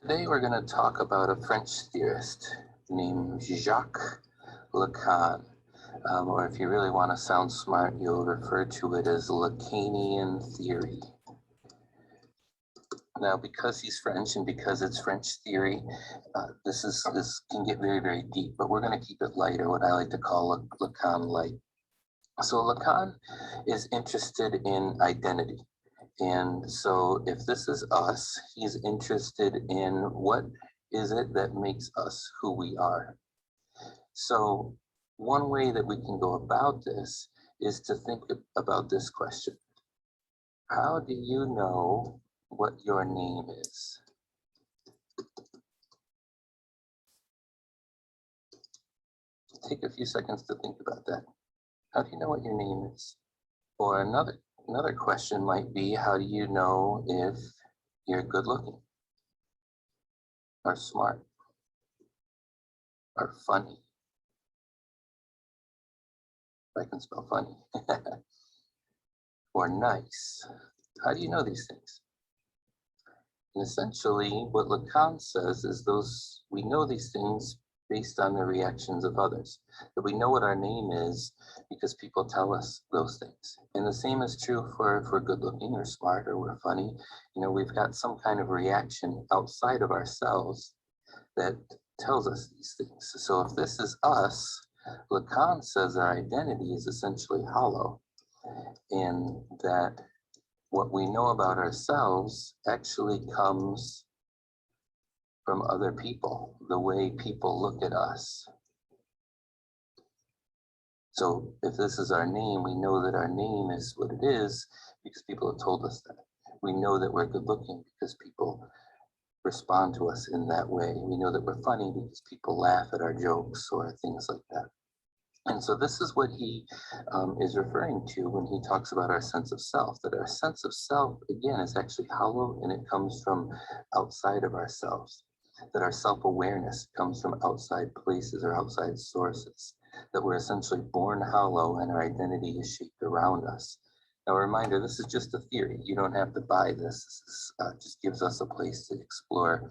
Today we're going to talk about a French theorist named Jacques Lacan, or if you really want to sound smart, you'll refer to it as Lacanian theory. Now, because he's French and because it's French theory, this can get very, very deep, but we're going to keep it light, or what I like to call Lacan light. So Lacan is interested in identity. And so if this is us, he's interested in what is it that makes us who we are. So one way that we can go about this is to think about this question. How do you know what your name is? Take a few seconds to think about that. How do you know what your name is? Or another question might be, how do you know if you're good looking, or smart, or funny? If I can spell funny. Or nice. How do you know these things? And essentially, what Lacan says is we know these things based on the reactions of others. That we know what our name is because people tell us those things. And the same is true for if we're good looking or smart or we're funny. You know, we've got some kind of reaction outside of ourselves that tells us these things. So if this is us, Lacan says our identity is essentially hollow, and that what we know about ourselves actually comes from other people, the way people look at us. So if this is our name, we know that our name is what it is because people have told us that. We know that we're good looking because people respond to us in that way. We know that we're funny because people laugh at our jokes or things like that. And so this is what he is referring to when he talks about our sense of self, that our sense of self, again, is actually hollow and it comes from outside of ourselves, that our self-awareness comes from outside places or outside sources, that we're essentially born hollow and our identity is shaped around us. Now, a reminder, this is just a theory. You don't have to buy this. This just gives us a place to explore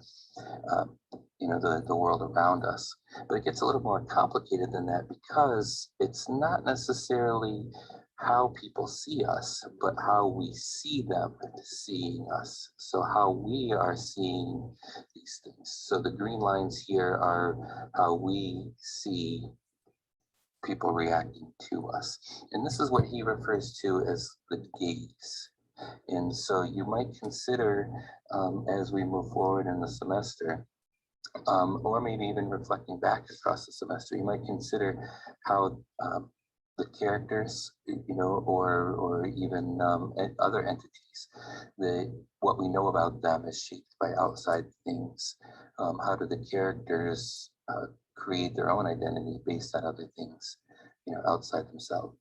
the world around us. But it gets a little more complicated than that because it's not necessarily how people see us, but how we see them seeing us. So how we are seeing these things. So the green lines here are how we see people reacting to us. And this is what he refers to as the gaze. And so you might consider, as we move forward in the semester, or maybe even reflecting back across the semester, you might consider how the characters, or even other entities, what we know about them is shaped by outside things. How do the characters create their own identity based on other things, outside themselves?